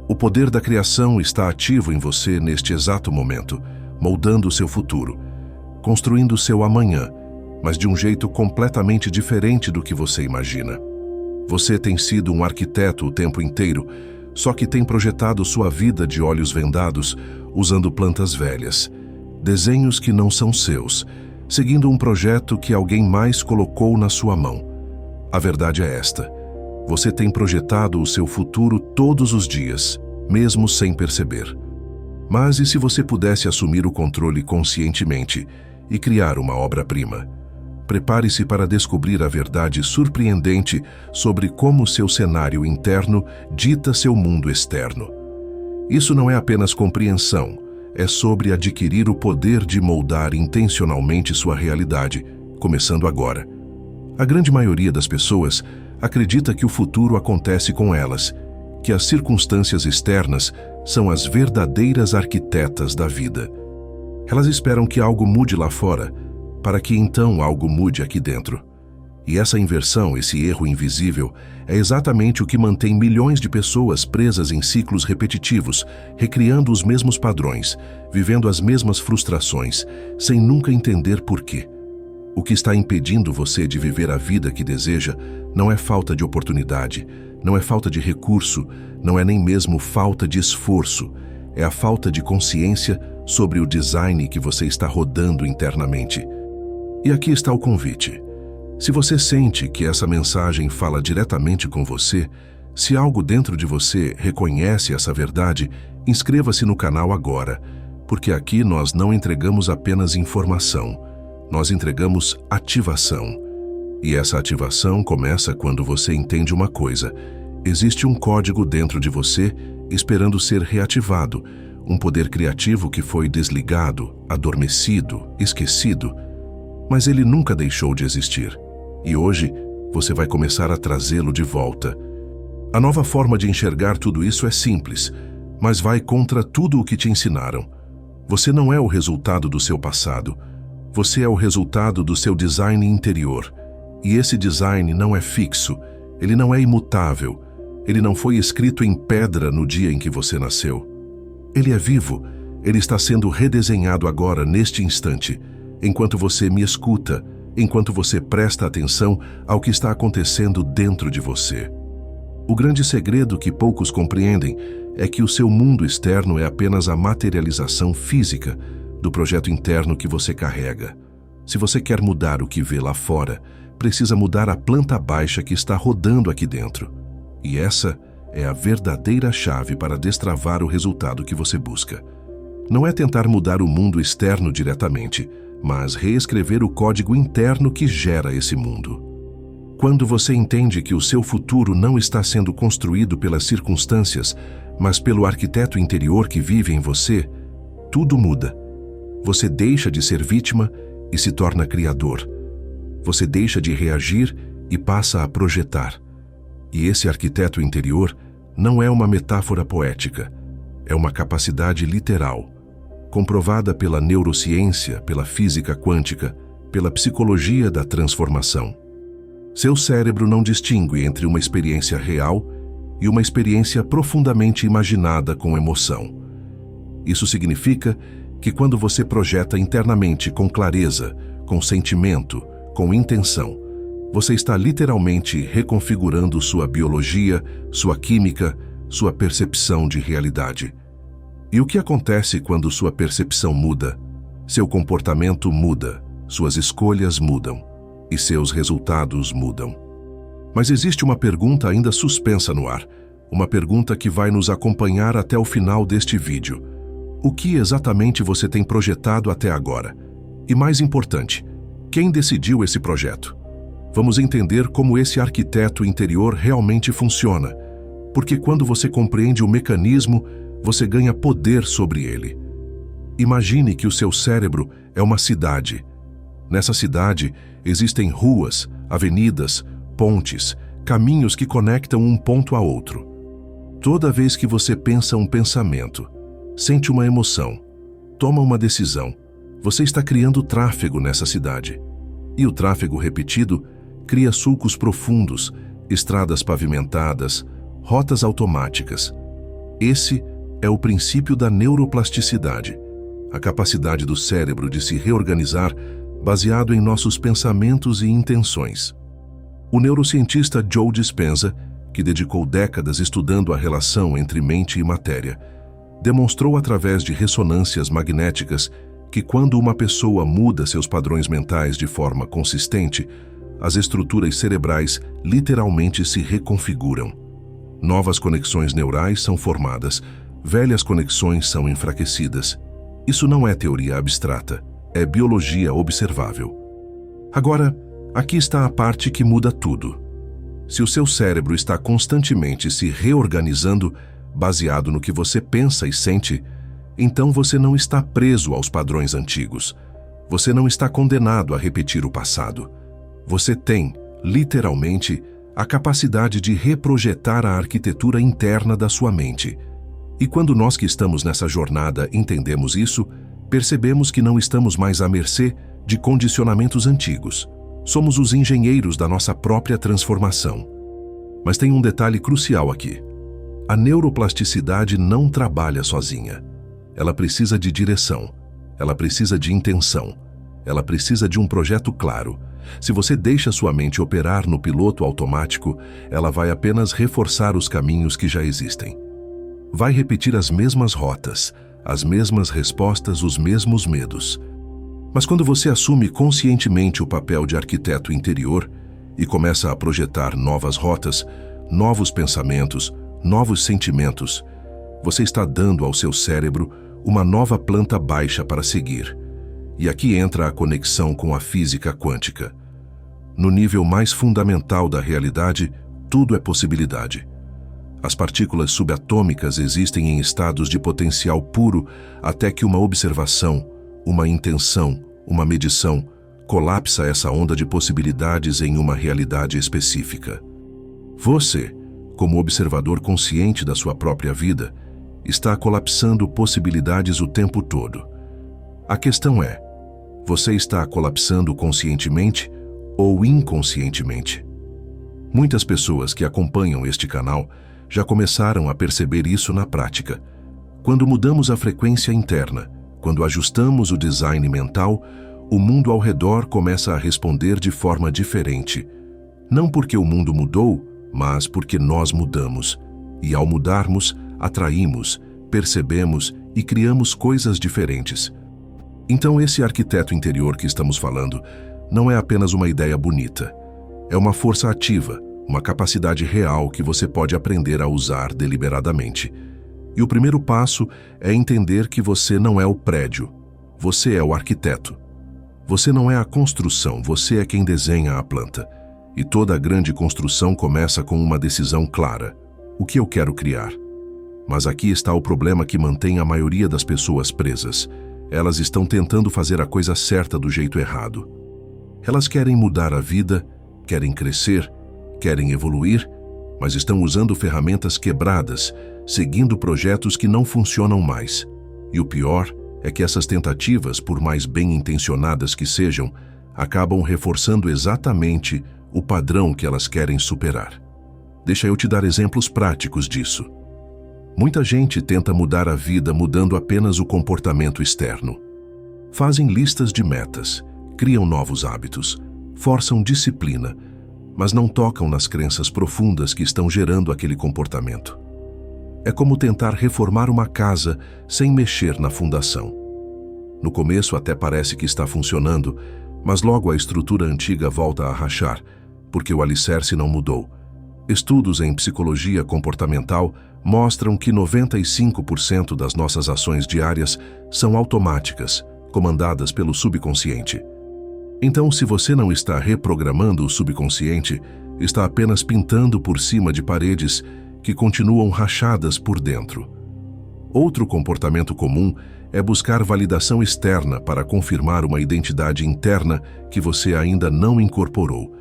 O poder da criação está ativo em você neste exato momento, moldando o seu futuro, construindo o seu amanhã, mas de um jeito completamente diferente do que você imagina. Você tem sido um arquiteto o tempo inteiro, só que tem projetado sua vida de olhos vendados, usando plantas velhas, desenhos que não são seus, seguindo um projeto que alguém mais colocou na sua mão. A verdade é esta: você tem projetado o seu futuro todos os dias, mesmo sem perceber. Mas e se você pudesse assumir o controle conscientemente e criar uma obra-prima? Prepare-se para descobrir a verdade surpreendente sobre como seu cenário interno dita seu mundo externo. Isso não é apenas compreensão, é sobre adquirir o poder de moldar intencionalmente sua realidade, começando agora. A grande maioria das pessoas acredita que o futuro acontece com elas, que as circunstâncias externas são as verdadeiras arquitetas da vida. Elas esperam que algo mude lá fora, para que então algo mude aqui dentro. E essa inversão, esse erro invisível, é exatamente o que mantém milhões de pessoas presas em ciclos repetitivos, recriando os mesmos padrões, vivendo as mesmas frustrações, sem nunca entender por quê. O que está impedindo você de viver a vida que deseja não é falta de oportunidade, não é falta de recurso, não é nem mesmo falta de esforço, é a falta de consciência sobre o design que você está rodando internamente. E aqui está o convite. Se você sente que essa mensagem fala diretamente com você, se algo dentro de você reconhece essa verdade, inscreva-se no canal agora, porque aqui nós não entregamos apenas informação, nós entregamos ativação. E essa ativação começa quando você entende uma coisa: existe um código dentro de você esperando ser reativado, um poder criativo que foi desligado, adormecido, esquecido, mas ele nunca deixou de existir. E hoje, você vai começar a trazê-lo de volta. A nova forma de enxergar tudo isso é simples, mas vai contra tudo o que te ensinaram. Você não é o resultado do seu passado. Você é o resultado do seu design interior. E esse design não é fixo, ele não é imutável, ele não foi escrito em pedra no dia em que você nasceu. Ele é vivo, ele está sendo redesenhado agora, neste instante, enquanto você me escuta, enquanto você presta atenção ao que está acontecendo dentro de você. O grande segredo que poucos compreendem é que o seu mundo externo é apenas a materialização física do projeto interno que você carrega. Se você quer mudar o que vê lá fora, precisa mudar a planta baixa que está rodando aqui dentro. E essa é a verdadeira chave para destravar o resultado que você busca. Não é tentar mudar o mundo externo diretamente, mas reescrever o código interno que gera esse mundo. Quando você entende que o seu futuro não está sendo construído pelas circunstâncias, mas pelo arquiteto interior que vive em você, tudo muda. Você deixa de ser vítima e se torna criador. Você deixa de reagir e passa a projetar. E esse arquiteto interior não é uma metáfora poética, é uma capacidade literal, comprovada pela neurociência, pela física quântica, pela psicologia da transformação. Seu cérebro não distingue entre uma experiência real e uma experiência profundamente imaginada com emoção. Isso significa que quando você projeta internamente com clareza, com sentimento, com intenção, você está literalmente reconfigurando sua biologia, sua química, sua percepção de realidade. E o que acontece quando sua percepção muda? Seu comportamento muda, suas escolhas mudam e seus resultados mudam. Mas existe uma pergunta ainda suspensa no ar, uma pergunta que vai nos acompanhar até o final deste vídeo. O que exatamente você tem projetado até agora? E mais importante, quem decidiu esse projeto? Vamos entender como esse arquiteto interior realmente funciona, porque quando você compreende o mecanismo, você ganha poder sobre ele. Imagine que o seu cérebro é uma cidade. Nessa cidade existem ruas, avenidas, pontes, caminhos que conectam um ponto a outro. Toda vez que você pensa um pensamento, sente uma emoção, toma uma decisão, você está criando tráfego nessa cidade. E o tráfego repetido cria sulcos profundos, estradas pavimentadas, rotas automáticas. Esse é o princípio da neuroplasticidade, a capacidade do cérebro de se reorganizar baseado em nossos pensamentos e intenções. O neurocientista Joe Dispenza, que dedicou décadas estudando a relação entre mente e matéria, demonstrou através de ressonâncias magnéticas que quando uma pessoa muda seus padrões mentais de forma consistente, as estruturas cerebrais literalmente se reconfiguram. Novas conexões neurais são formadas, velhas conexões são enfraquecidas. Isso não é teoria abstrata, é biologia observável. Agora, aqui está a parte que muda tudo. Se o seu cérebro está constantemente se reorganizando, baseado no que você pensa e sente, então você não está preso aos padrões antigos. Você não está condenado a repetir o passado. Você tem, literalmente, a capacidade de reprojetar a arquitetura interna da sua mente. E quando nós que estamos nessa jornada entendemos isso, percebemos que não estamos mais à mercê de condicionamentos antigos. Somos os engenheiros da nossa própria transformação. Mas tem um detalhe crucial aqui. A neuroplasticidade não trabalha sozinha. Ela precisa de direção. Ela precisa de intenção. Ela precisa de um projeto claro. Se você deixa sua mente operar no piloto automático, ela vai apenas reforçar os caminhos que já existem. Vai repetir as mesmas rotas, as mesmas respostas, os mesmos medos. Mas quando você assume conscientemente o papel de arquiteto interior e começa a projetar novas rotas, novos pensamentos, novos sentimentos, você está dando ao seu cérebro uma nova planta baixa para seguir. E aqui entra a conexão com a física quântica. No nível mais fundamental da realidade, tudo é possibilidade. As partículas subatômicas existem em estados de potencial puro até que uma observação, uma intenção, uma medição, colapsa essa onda de possibilidades em uma realidade específica. Você, como observador consciente da sua própria vida, está colapsando possibilidades o tempo todo. A questão é, você está colapsando conscientemente ou inconscientemente? Muitas pessoas que acompanham este canal já começaram a perceber isso na prática. Quando mudamos a frequência interna, quando ajustamos o design mental, o mundo ao redor começa a responder de forma diferente. Não porque o mundo mudou, mas porque nós mudamos. E ao mudarmos, atraímos, percebemos e criamos coisas diferentes. Então esse arquiteto interior que estamos falando não é apenas uma ideia bonita. É uma força ativa, uma capacidade real que você pode aprender a usar deliberadamente. E o primeiro passo é entender que você não é o prédio, você é o arquiteto. Você não é a construção, você é quem desenha a planta. E toda grande construção começa com uma decisão clara. O que eu quero criar? Mas aqui está o problema que mantém a maioria das pessoas presas. Elas estão tentando fazer a coisa certa do jeito errado. Elas querem mudar a vida, querem crescer, querem evoluir, mas estão usando ferramentas quebradas, seguindo projetos que não funcionam mais. E o pior é que essas tentativas, por mais bem intencionadas que sejam, acabam reforçando exatamente o padrão que elas querem superar. Deixa eu te dar exemplos práticos disso. Muita gente tenta mudar a vida mudando apenas o comportamento externo. Fazem listas de metas, criam novos hábitos, forçam disciplina, mas não tocam nas crenças profundas que estão gerando aquele comportamento. É como tentar reformar uma casa sem mexer na fundação. No começo até parece que está funcionando, mas logo a estrutura antiga volta a rachar, porque o alicerce não mudou. Estudos em psicologia comportamental mostram que 95% das nossas ações diárias são automáticas, comandadas pelo subconsciente. Então, se você não está reprogramando o subconsciente, está apenas pintando por cima de paredes que continuam rachadas por dentro. Outro comportamento comum é buscar validação externa para confirmar uma identidade interna que você ainda não incorporou.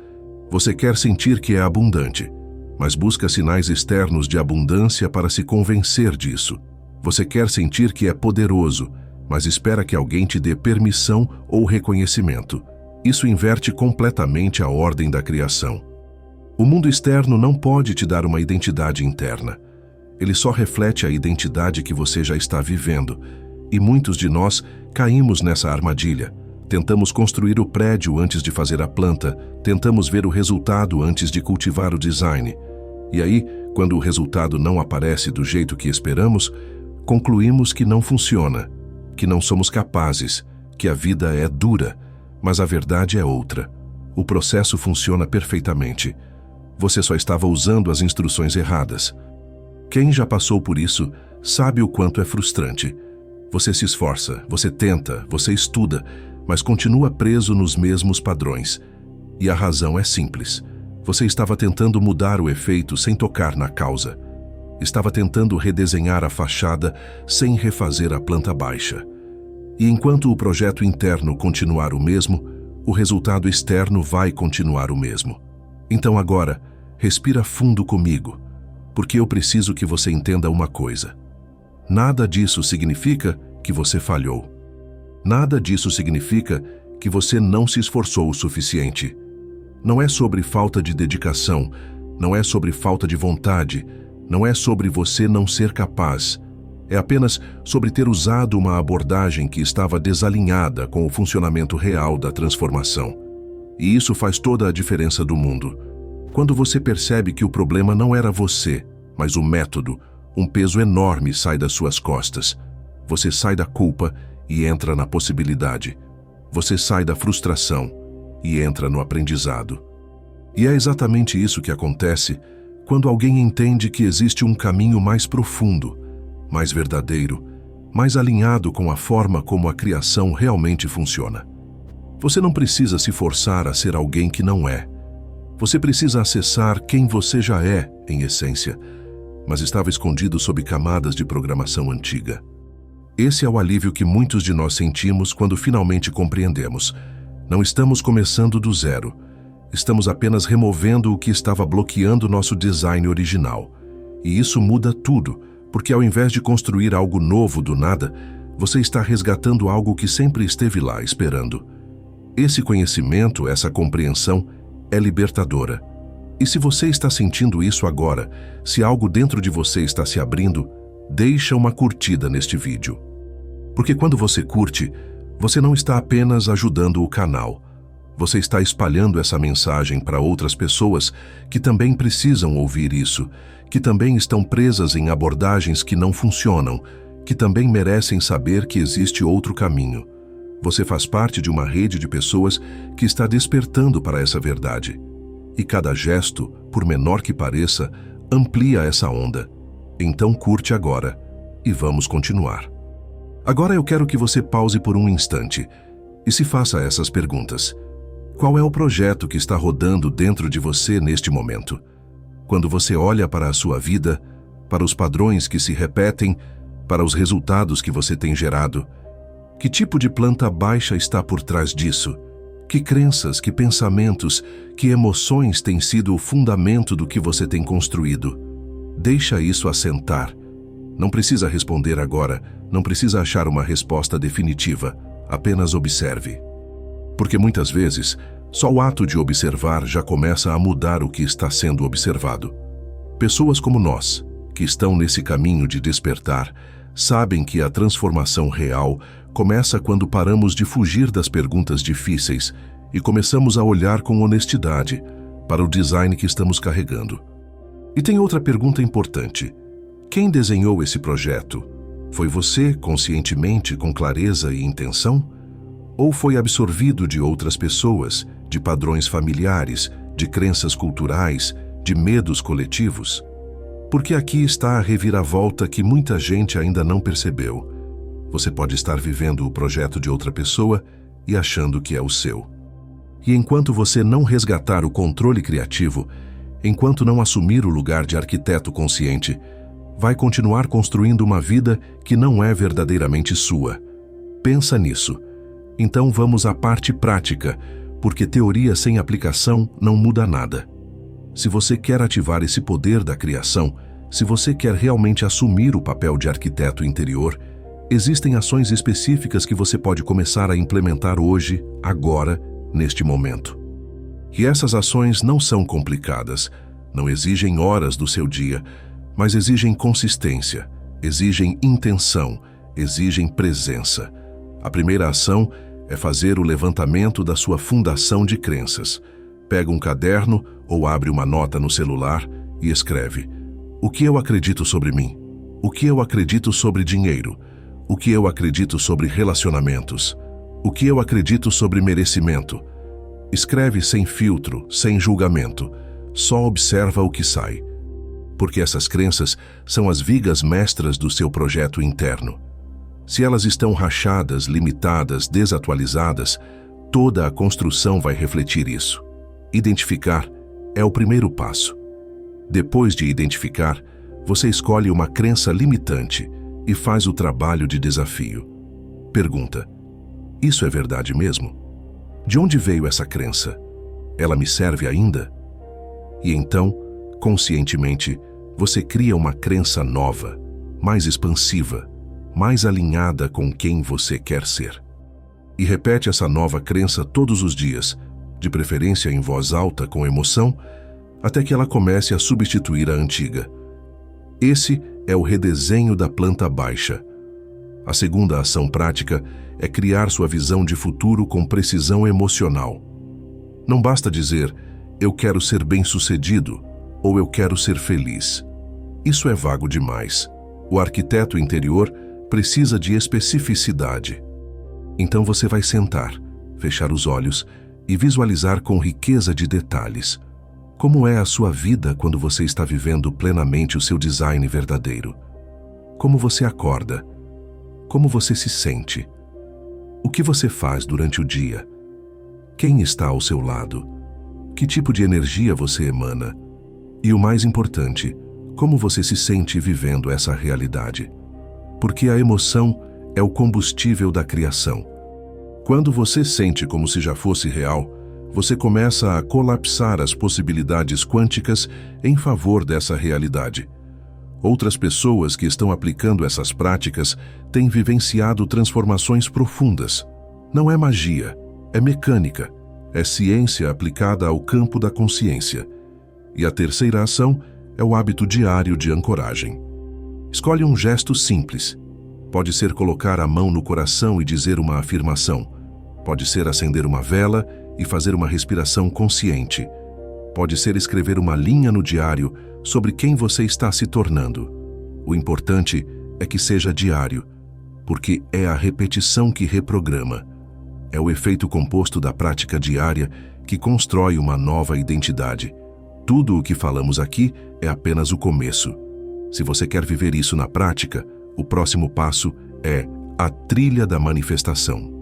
Você quer sentir que é abundante, mas busca sinais externos de abundância para se convencer disso. Você quer sentir que é poderoso, mas espera que alguém te dê permissão ou reconhecimento. Isso inverte completamente a ordem da criação. O mundo externo não pode te dar uma identidade interna. Ele só reflete a identidade que você já está vivendo. E muitos de nós caímos nessa armadilha. Tentamos construir o prédio antes de fazer a planta, tentamos ver o resultado antes de cultivar o design. E aí, quando o resultado não aparece do jeito que esperamos, concluímos que não funciona, que não somos capazes, que a vida é dura, mas a verdade é outra. O processo funciona perfeitamente. Você só estava usando as instruções erradas. Quem já passou por isso sabe o quanto é frustrante. Você se esforça, você tenta, você estuda, mas continua preso nos mesmos padrões. E a razão é simples. Você estava tentando mudar o efeito sem tocar na causa. Estava tentando redesenhar a fachada sem refazer a planta baixa. E enquanto o projeto interno continuar o mesmo, o resultado externo vai continuar o mesmo. Então agora, respira fundo comigo, porque eu preciso que você entenda uma coisa. Nada disso significa que você falhou. Nada disso significa que você não se esforçou o suficiente. Não é sobre falta de dedicação, não é sobre falta de vontade, não é sobre você não ser capaz. É apenas sobre ter usado uma abordagem que estava desalinhada com o funcionamento real da transformação. E isso faz toda a diferença do mundo. Quando você percebe que o problema não era você, mas o método, um peso enorme sai das suas costas. Você sai da culpa e entra na possibilidade. Você sai da frustração e entra no aprendizado. E é exatamente isso que acontece quando alguém entende que existe um caminho mais profundo, mais verdadeiro, mais alinhado com a forma como a criação realmente funciona. Você não precisa se forçar a ser alguém que não é. Você precisa acessar quem você já é, em essência, mas estava escondido sob camadas de programação antiga. Esse é o alívio que muitos de nós sentimos quando finalmente compreendemos. Não estamos começando do zero. Estamos apenas removendo o que estava bloqueando nosso design original. E isso muda tudo, porque ao invés de construir algo novo do nada, você está resgatando algo que sempre esteve lá esperando. Esse conhecimento, essa compreensão, é libertadora. E se você está sentindo isso agora, se algo dentro de você está se abrindo, deixa uma curtida neste vídeo. Porque quando você curte, você não está apenas ajudando o canal. Você está espalhando essa mensagem para outras pessoas que também precisam ouvir isso, que também estão presas em abordagens que não funcionam, que também merecem saber que existe outro caminho. Você faz parte de uma rede de pessoas que está despertando para essa verdade. E cada gesto, por menor que pareça, amplia essa onda. Então curte agora e vamos continuar. Agora eu quero que você pause por um instante e se faça essas perguntas. Qual é o projeto que está rodando dentro de você neste momento? Quando você olha para a sua vida, para os padrões que se repetem, para os resultados que você tem gerado, que tipo de planta baixa está por trás disso? Que crenças, que pensamentos, que emoções têm sido o fundamento do que você tem construído? Deixa isso assentar. Não precisa responder agora, não precisa achar uma resposta definitiva, apenas observe. Porque muitas vezes, só o ato de observar já começa a mudar o que está sendo observado. Pessoas como nós, que estão nesse caminho de despertar, sabem que a transformação real começa quando paramos de fugir das perguntas difíceis e começamos a olhar com honestidade para o design que estamos carregando. E tem outra pergunta importante. Quem desenhou esse projeto? Foi você, conscientemente, com clareza e intenção? Ou foi absorvido de outras pessoas, de padrões familiares, de crenças culturais, de medos coletivos? Porque aqui está a reviravolta que muita gente ainda não percebeu. Você pode estar vivendo o projeto de outra pessoa e achando que é o seu. E enquanto você não resgatar o controle criativo, enquanto não assumir o lugar de arquiteto consciente, vai continuar construindo uma vida que não é verdadeiramente sua. Pensa nisso. Então vamos à parte prática, porque teoria sem aplicação não muda nada. Se você quer ativar esse poder da criação, se você quer realmente assumir o papel de arquiteto interior, existem ações específicas que você pode começar a implementar hoje, agora, neste momento. E essas ações não são complicadas, não exigem horas do seu dia, mas exigem consistência, exigem intenção, exigem presença. A primeira ação é fazer o levantamento da sua fundação de crenças. Pega um caderno ou abre uma nota no celular e escreve: o que eu acredito sobre mim? O que eu acredito sobre dinheiro? O que eu acredito sobre relacionamentos? O que eu acredito sobre merecimento? Escreve sem filtro, sem julgamento. Só observa o que sai. Porque essas crenças são as vigas mestras do seu projeto interno. Se elas estão rachadas, limitadas, desatualizadas, toda a construção vai refletir isso. Identificar é o primeiro passo. Depois de identificar, você escolhe uma crença limitante e faz o trabalho de desafio. Pergunta: isso é verdade mesmo? De onde veio essa crença? Ela me serve ainda? E então, conscientemente, você cria uma crença nova, mais expansiva, mais alinhada com quem você quer ser. E repete essa nova crença todos os dias, de preferência em voz alta, com emoção, até que ela comece a substituir a antiga. Esse é o redesenho da planta baixa. A segunda ação prática é criar sua visão de futuro com precisão emocional. Não basta dizer: eu quero ser bem-sucedido ou eu quero ser feliz. Isso é vago demais. O arquiteto interior precisa de especificidade. Então você vai sentar, fechar os olhos e visualizar com riqueza de detalhes como é a sua vida quando você está vivendo plenamente o seu design verdadeiro. Como você acorda? Como você se sente? O que você faz durante o dia? Quem está ao seu lado? Que tipo de energia você emana? E o mais importante, como você se sente vivendo essa realidade? Porque a emoção é o combustível da criação. Quando você sente como se já fosse real, você começa a colapsar as possibilidades quânticas em favor dessa realidade. Outras pessoas que estão aplicando essas práticas têm vivenciado transformações profundas. Não é magia, é mecânica, é ciência aplicada ao campo da consciência. E a terceira ação é o hábito diário de ancoragem. Escolhe um gesto simples. Pode ser colocar a mão no coração e dizer uma afirmação. Pode ser acender uma vela e fazer uma respiração consciente. Pode ser escrever uma linha no diário sobre quem você está se tornando. O importante é que seja diário, porque é a repetição que reprograma. É o efeito composto da prática diária que constrói uma nova identidade. Tudo o que falamos aqui é apenas o começo. Se você quer viver isso na prática, o próximo passo é a trilha da manifestação.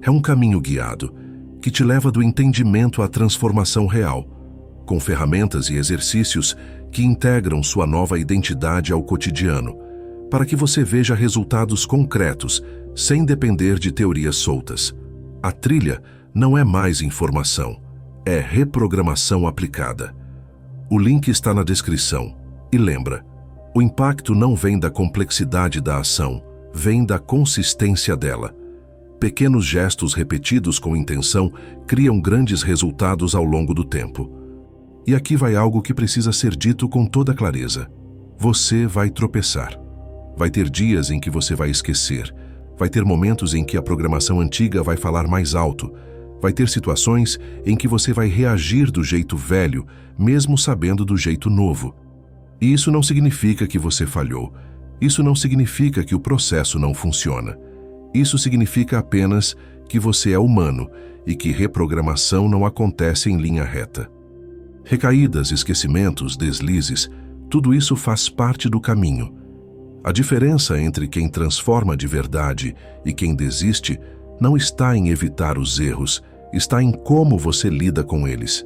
É um caminho guiado que te leva do entendimento à transformação real, com ferramentas e exercícios que integram sua nova identidade ao cotidiano, para que você veja resultados concretos, sem depender de teorias soltas. A trilha não é mais informação, é reprogramação aplicada. O link está na descrição. E lembra, o impacto não vem da complexidade da ação, vem da consistência dela. Pequenos gestos repetidos com intenção criam grandes resultados ao longo do tempo. E aqui vai algo que precisa ser dito com toda clareza. Você vai tropeçar. Vai ter dias em que você vai esquecer. Vai ter momentos em que a programação antiga vai falar mais alto. Vai ter situações em que você vai reagir do jeito velho, mesmo sabendo do jeito novo. E isso não significa que você falhou. Isso não significa que o processo não funciona. Isso significa apenas que você é humano e que reprogramação não acontece em linha reta. Recaídas, esquecimentos, deslizes, tudo isso faz parte do caminho. A diferença entre quem transforma de verdade e quem desiste não está em evitar os erros, está em como você lida com eles.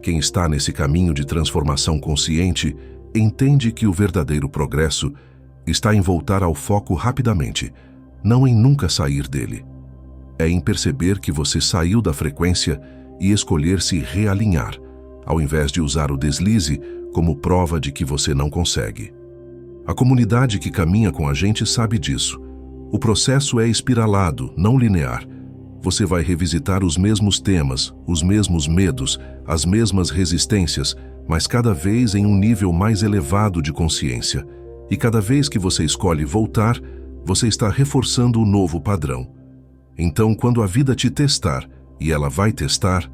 Quem está nesse caminho de transformação consciente entende que o verdadeiro progresso está em voltar ao foco rapidamente, não em nunca sair dele. É em perceber que você saiu da frequência e escolher se realinhar, ao invés de usar o deslize como prova de que você não consegue. A comunidade que caminha com a gente sabe disso. O processo é espiralado, não linear. Você vai revisitar os mesmos temas, os mesmos medos, as mesmas resistências, mas cada vez em um nível mais elevado de consciência. E cada vez que você escolhe voltar, você está reforçando o novo padrão. Então, quando a vida te testar, e ela vai testar,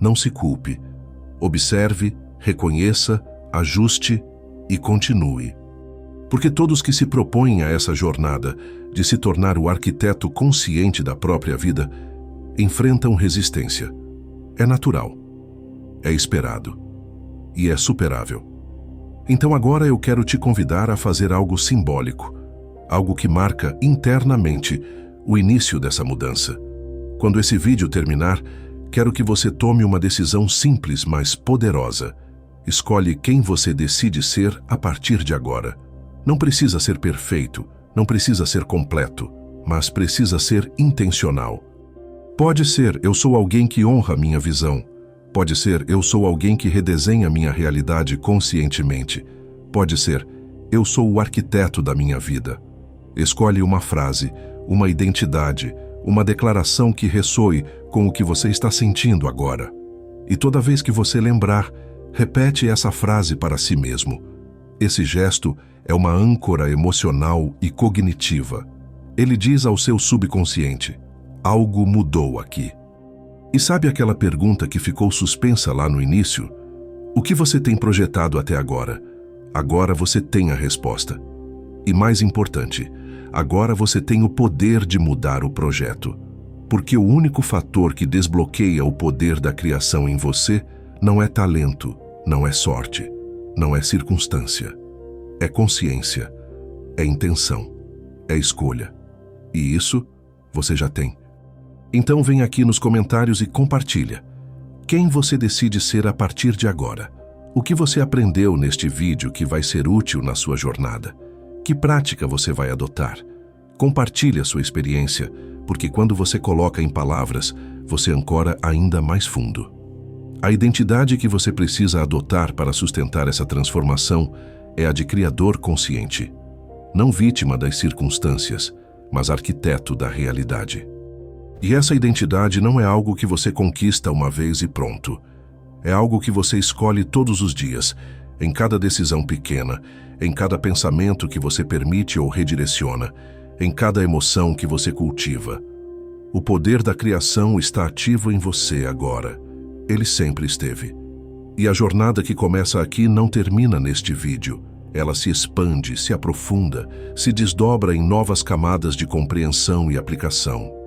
não se culpe. Observe, reconheça, ajuste e continue. Porque todos que se propõem a essa jornada de se tornar o arquiteto consciente da própria vida enfrentam resistência. É natural, é esperado e é superável. Então agora eu quero te convidar a fazer algo simbólico, algo que marca internamente o início dessa mudança. Quando esse vídeo terminar, quero que você tome uma decisão simples, mas poderosa. Escolhe quem você decide ser a partir de agora. Não precisa ser perfeito, não precisa ser completo, mas precisa ser intencional. Pode ser, eu sou alguém que honra minha visão. Pode ser, eu sou alguém que redesenha minha realidade conscientemente. Pode ser, eu sou o arquiteto da minha vida. Escolhe uma frase, uma identidade, uma declaração que ressoe com o que você está sentindo agora. E toda vez que você lembrar, repete essa frase para si mesmo. Esse gesto é uma âncora emocional e cognitiva. Ele diz ao seu subconsciente: algo mudou aqui. E sabe aquela pergunta que ficou suspensa lá no início? O que você tem projetado até agora? Agora você tem a resposta. E mais importante, agora você tem o poder de mudar o projeto. Porque o único fator que desbloqueia o poder da criação em você não é talento, não é sorte, não é circunstância. É consciência, é intenção, é escolha. E isso você já tem. Então vem aqui nos comentários e compartilha. Quem você decide ser a partir de agora? O que você aprendeu neste vídeo que vai ser útil na sua jornada? Que prática você vai adotar? Compartilhe a sua experiência, porque quando você coloca em palavras, você ancora ainda mais fundo. A identidade que você precisa adotar para sustentar essa transformação é a de criador consciente. Não vítima das circunstâncias, mas arquiteto da realidade. E essa identidade não é algo que você conquista uma vez e pronto. É algo que você escolhe todos os dias, em cada decisão pequena, em cada pensamento que você permite ou redireciona, em cada emoção que você cultiva. O poder da criação está ativo em você agora. Ele sempre esteve. E a jornada que começa aqui não termina neste vídeo. Ela se expande, se aprofunda, se desdobra em novas camadas de compreensão e aplicação.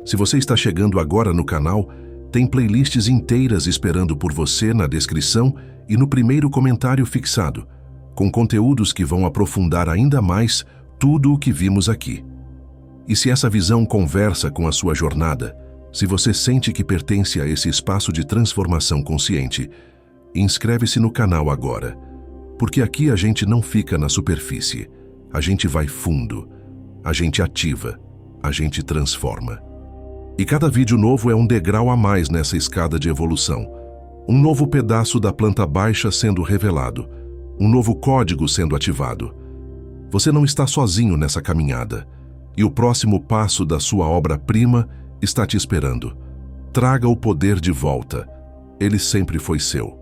Se você está chegando agora no canal, tem playlists inteiras esperando por você na descrição e no primeiro comentário fixado, com conteúdos que vão aprofundar ainda mais tudo o que vimos aqui. E se essa visão conversa com a sua jornada, se você sente que pertence a esse espaço de transformação consciente, inscreve-se no canal agora, porque aqui a gente não fica na superfície, a gente vai fundo, a gente ativa, a gente transforma. E cada vídeo novo é um degrau a mais nessa escada de evolução. Um novo pedaço da planta baixa sendo revelado. Um novo código sendo ativado. Você não está sozinho nessa caminhada. E o próximo passo da sua obra-prima está te esperando. Traga o poder de volta. Ele sempre foi seu.